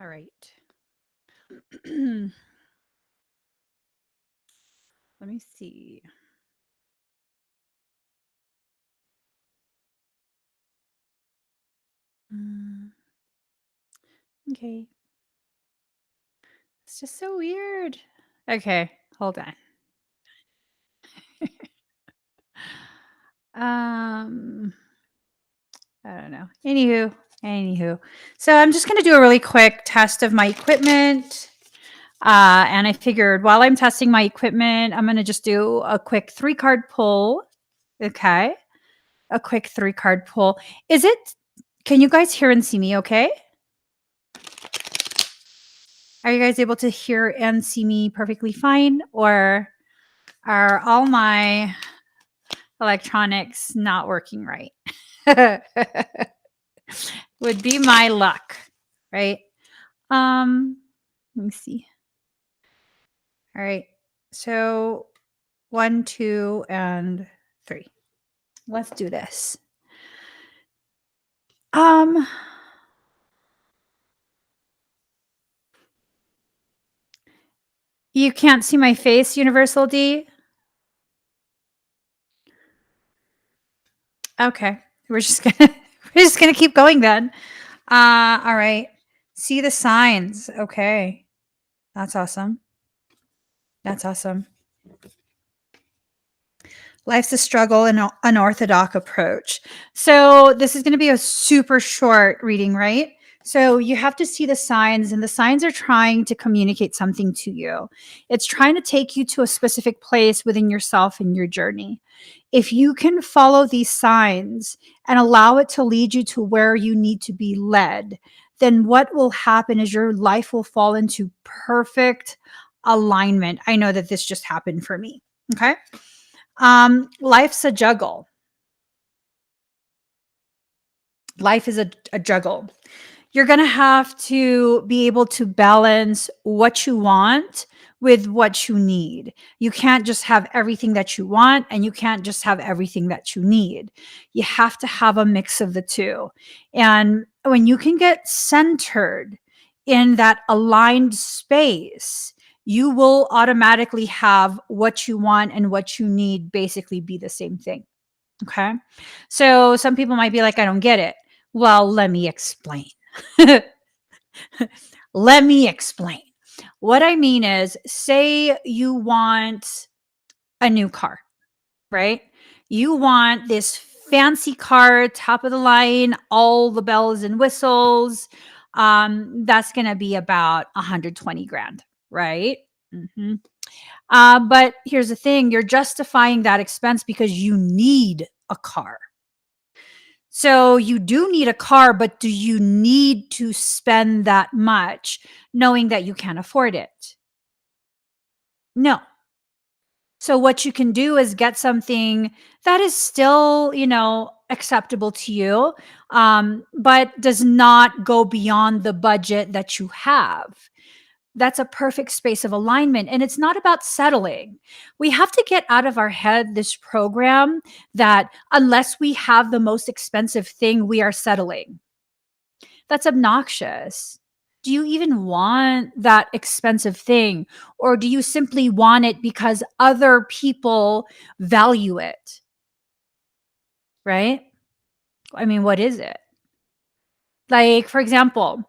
right. Let me see. Okay. It's just so weird. Okay, hold on. I don't know. Anywho. So I'm just gonna do a really quick test of my equipment. And I figured while I'm testing my equipment, I'm gonna just do a quick 3-card pull. Okay. A quick 3-card pull. Can you guys hear and see me okay? Are you guys able to hear and see me perfectly fine? Or are all my electronics not working right? Would be my luck, right? Let me see. All right. So 1, 2, and 3. Let's do this. You can't see my face, Universal D? Okay. We're just gonna keep going then. All right. See the signs. Okay. That's awesome. That's awesome. Life's a struggle and an unorthodox approach. So this is going to be a super short reading, right? So you have to see the signs, and the signs are trying to communicate something to you. It's trying to take you to a specific place within yourself and your journey. If you can follow these signs and allow it to lead you to where you need to be led, then what will happen is your life will fall into perfect alignment. I know that this just happened for me. Okay. Life's a juggle. Life is a juggle. You're going to have to be able to balance what you want with what you need. You can't just have everything that you want, and you can't just have everything that you need. You have to have a mix of the two. And when you can get centered in that aligned space, you will automatically have what you want and what you need basically be the same thing. Okay. So some people might be like, I don't get it. Well, let me explain. Let me explain. What I mean is, say you want a new car, right? You want this fancy car, top of the line, all the bells and whistles. That's going to be about 120 grand, right? Mm-hmm. But here's the thing, you're justifying that expense because you need a car. So you do need a car, but do you need to spend that much knowing that you can't afford it? No. So what you can do is get something that is still, acceptable to you, but does not go beyond the budget that you have. That's a perfect space of alignment. And it's not about settling. We have to get out of our head this program that unless we have the most expensive thing, we are settling. That's obnoxious. Do you even want that expensive thing? Or do you simply want it because other people value it? Right? I mean, what is it? Like, for example,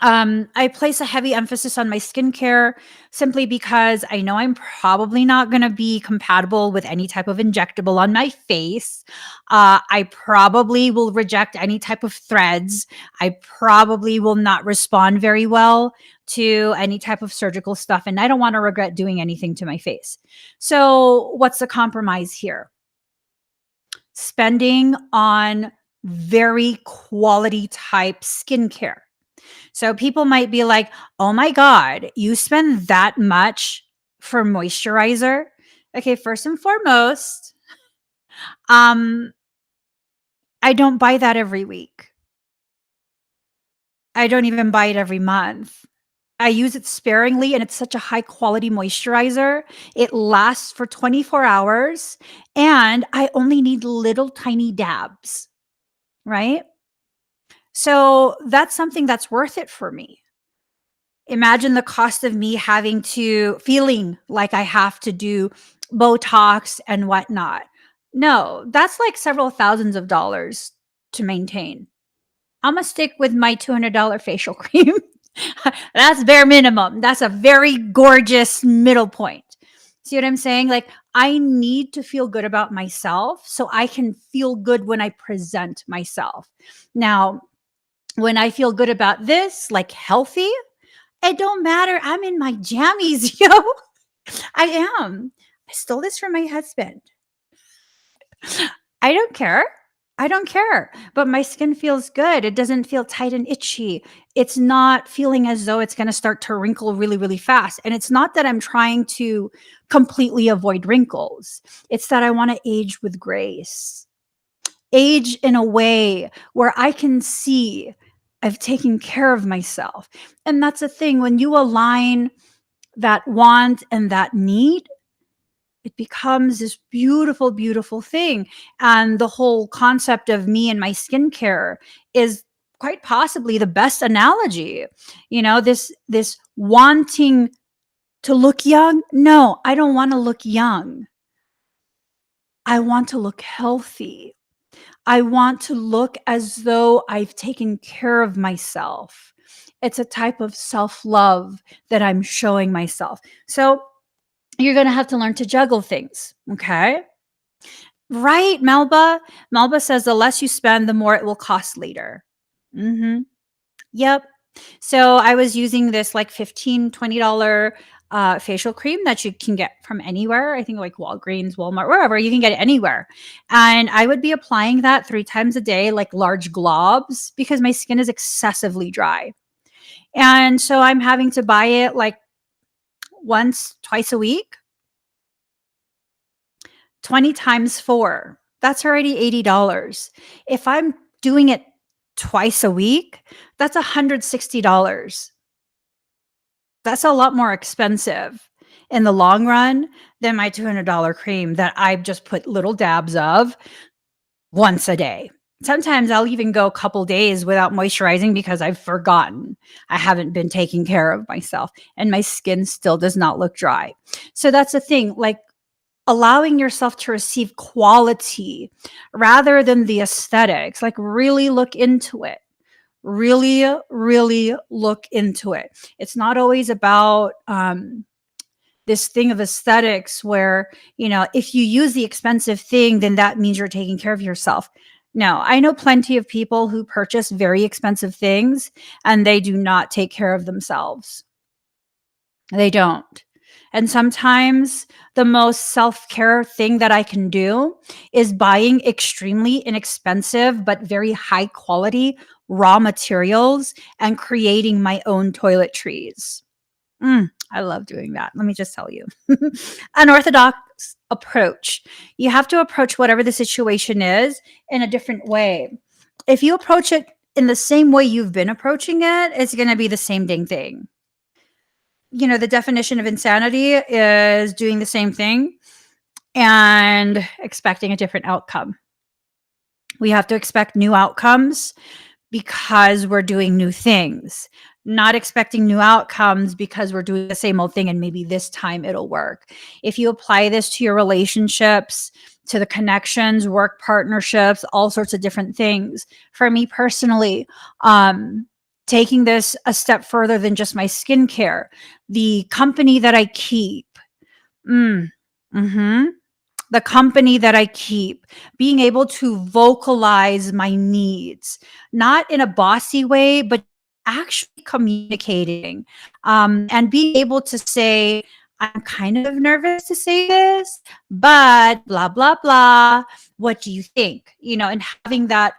I place a heavy emphasis on my skincare simply because I know I'm probably not going to be compatible with any type of injectable on my face. I probably will reject any type of threads. I probably will not respond very well to any type of surgical stuff. And I don't want to regret doing anything to my face. So, what's the compromise here? Spending on very quality type skincare. So people might be like, oh my God, you spend that much for moisturizer? Okay, first and foremost, I don't buy that every week. I don't even buy it every month. I use it sparingly, and it's such a high quality moisturizer. It lasts for 24 hours, and I only need little tiny dabs, right? So that's something that's worth it for me. Imagine the cost of me feeling like I have to do Botox and whatnot. No, that's like several thousands of dollars to maintain. I'm gonna stick with my $200 facial cream. That's bare minimum. That's a very gorgeous middle point. See what I'm saying? Like, I need to feel good about myself so I can feel good when I present myself. Now, when I feel good about this, like healthy, it don't matter. I'm in my jammies, yo. I am. I stole this from my husband. I don't care. I don't care. But my skin feels good. It doesn't feel tight and itchy. It's not feeling as though it's going to start to wrinkle really, really fast. And it's not that I'm trying to completely avoid wrinkles, it's that I want to age with grace, age in a way where I can see I've taken care of myself. And that's the thing. When you align that want and that need, it becomes this beautiful, beautiful thing. And the whole concept of me and my skincare is quite possibly the best analogy. This wanting to look young. No, I don't want to look young. I want to look healthy. I want to look as though I've taken care of myself. It's a type of self-love that I'm showing myself. So you're going to have to learn to juggle things. Okay. Right, Melba? Melba says the less you spend, the more it will cost later. Mm-hmm. Yep. So I was using this like $15, $20 facial cream that you can get from anywhere. I think like Walgreens, Walmart, wherever. You can get it anywhere. And I would be applying that 3 times a day, like large globs, because my skin is excessively dry. And so I'm having to buy it like once, twice a week. 20 times 4, that's already $80. If I'm doing it twice a week, that's $160. That's a lot more expensive in the long run than my $200 cream that I've just put little dabs of once a day. Sometimes I'll even go a couple days without moisturizing because I've forgotten. I haven't been taking care of myself and my skin still does not look dry. So that's the thing, like allowing yourself to receive quality rather than the aesthetics. Like really look into it. Really, really look into it. It's not always about this thing of aesthetics where, if you use the expensive thing, then that means you're taking care of yourself. No, I know plenty of people who purchase very expensive things and they do not take care of themselves. They don't. And sometimes the most self-care thing that I can do is buying extremely inexpensive but very high quality raw materials and creating my own toiletries. I love doing that. Let me just tell you. Unorthodox approach. You have to approach whatever the situation is in a different way. If you approach it in the same way you've been approaching it, it's going to be the same dang thing. The definition of insanity is doing the same thing and expecting a different outcome. We have to expect new outcomes because we're doing new things, not expecting new outcomes because we're doing the same old thing and maybe this time it'll work. If you apply this to your relationships, to the connections, work partnerships, all sorts of different things. For me personally, taking this a step further than just my skincare, the company that I keep, the company that I keep, being able to vocalize my needs, not in a bossy way, but actually communicating, and being able to say, I'm kind of nervous to say this, but blah, blah, blah. What do you think? And having that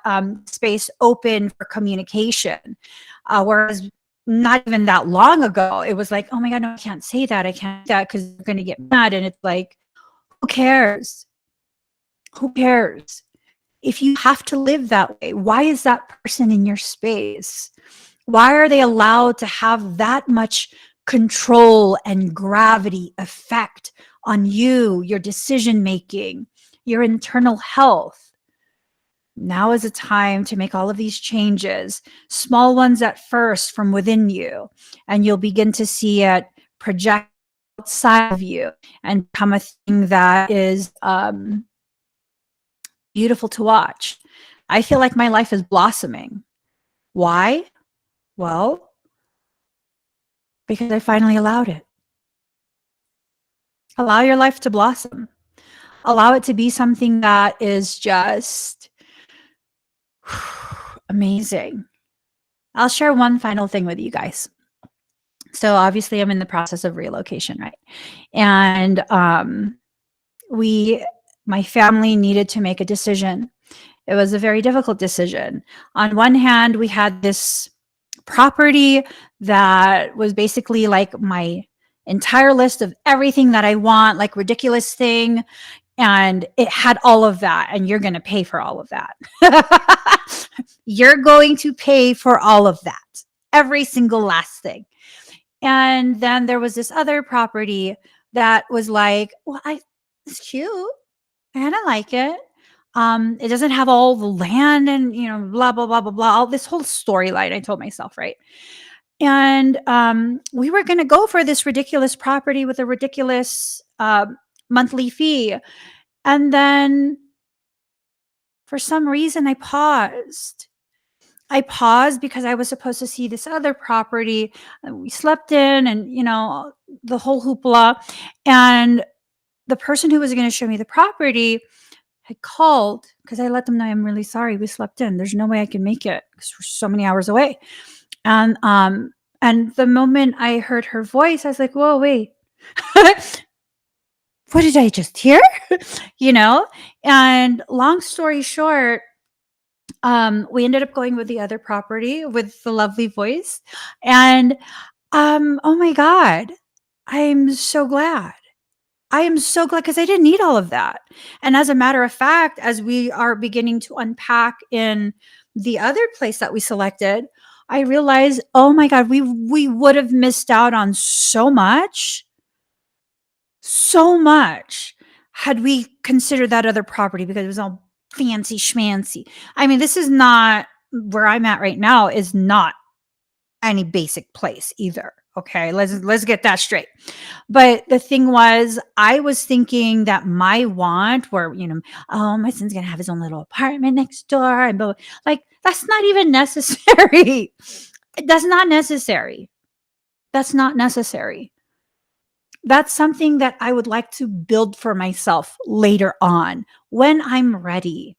space open for communication. Whereas not even that long ago, it was like, oh my God, no, I can't say that. I can't do that because they're going to get mad. And it's like, who cares? Who cares? If you have to live that way, why is that person in your space? Why are they allowed to have that much control and gravity effect on you, your decision making, your internal health? Now is a time to make all of these changes, small ones at first from within you, and you'll begin to see it project outside of you and become a thing that is beautiful to watch. I feel like my life is blossoming. Why? Well, because I finally allowed it. Allow your life to blossom. Allow it to be something that is just amazing. I'll share one final thing with you guys. So obviously I'm in the process of relocation, right? And my family needed to make a decision. It was a very difficult decision. On one hand, we had this property that was basically like my entire list of everything that I want, like ridiculous thing. And it had all of that. And you're going to pay for all of that. You're going to pay for all of that. Every single last thing. And then there was this other property that was like, well, it's cute. I kind of like it. It doesn't have all the land and, blah, blah, blah, blah, blah, all this whole storyline I told myself, right? And we were going to go for this ridiculous property with a ridiculous monthly fee. And then for some reason, I paused. I paused because I was supposed to see this other property. And we slept in and, the whole hoopla. And the person who was going to show me the property had called because I let them know, I'm really sorry. We slept in. There's no way I can make it because we're so many hours away. And the moment I heard her voice, I was like, whoa, wait. What did I just hear? And long story short, we ended up going with the other property with the lovely voice. And oh my God, I'm so glad. I am so glad because I didn't need all of that. And as a matter of fact, as we are beginning to unpack in the other place that we selected, I realized, oh my God, we would have missed out on so much had we considered that other property because it was all fancy schmancy. I mean, this is not where I'm at right now is not any basic place either. Okay, let's get that straight. But the thing was, I was thinking that my want, where oh, my son's gonna have his own little apartment next door, and like that's not even necessary. That's not necessary. That's not necessary. That's something that I would like to build for myself later on when I'm ready.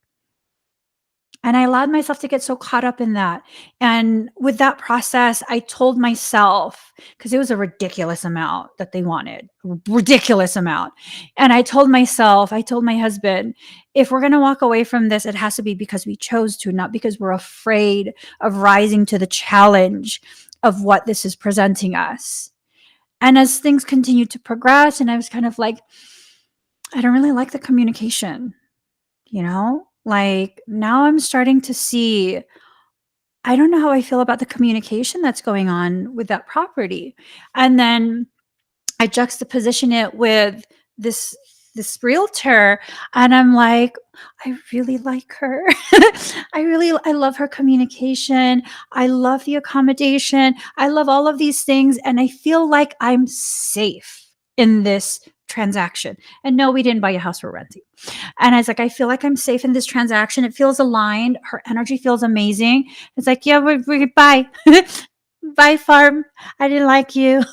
And I allowed myself to get so caught up in that. And with that process, I told myself, because it was a ridiculous amount that they wanted, ridiculous amount. And I told my husband, if we're going to walk away from this, it has to be because we chose to, not because we're afraid of rising to the challenge of what this is presenting us. And as things continued to progress, and I was kind of like, I don't really like the communication, like now I'm starting to see, I don't know how I feel about the communication that's going on with that property. And then I juxtaposition it with this realtor, and I'm like, I really like her. I love her communication. I love the accommodation. I love all of these things. And I feel like I'm safe in this transaction. And no, we didn't buy a house, we're renting. And I was like, I feel like I'm safe in this transaction. It feels aligned. Her energy feels amazing. It's like, yeah, we're bye. Bye, farm. I didn't like you.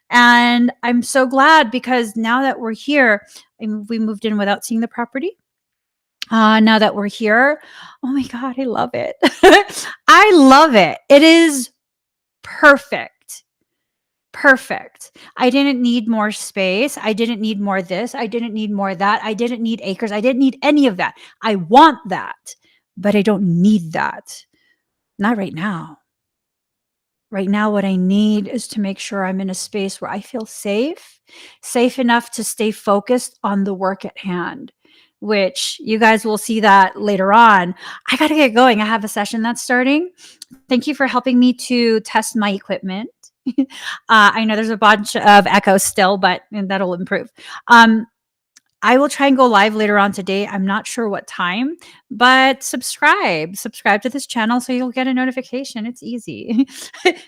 And I'm so glad because now that we're here, we moved in without seeing the property. Now that we're here, oh my God, I love it. I love it. It is perfect. Perfect. I didn't need more space. I didn't need more this. I didn't need more that. I didn't need acres. I didn't need any of that. I want that, but I don't need that. Not right now. Right now, what I need is to make sure I'm in a space where I feel safe enough to stay focused on the work at hand, which you guys will see that later on. I got to get going. I have a session that's starting. Thank you for helping me to test my equipment. I know there's a bunch of echo still, but that'll improve. I will try and go live later on today. I'm not sure what time, but subscribe to this channel so you'll get a notification. It's easy.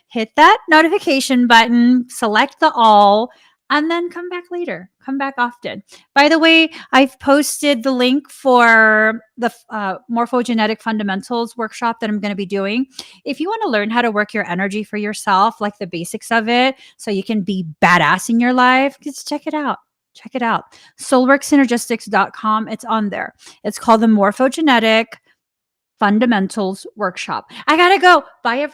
Hit that notification button, select the all, and then come back later. Come back often. By the way, I've posted the link for the morphogenetic fundamentals workshop that I'm going to be doing. If you want to learn how to work your energy for yourself, like the basics of it, so you can be badass in your life, just check it out. Check it out. Soulworksynergistics.com. It's on there. It's called the Morphogenetic Fundamentals Workshop. I got to go. Bye, everyone.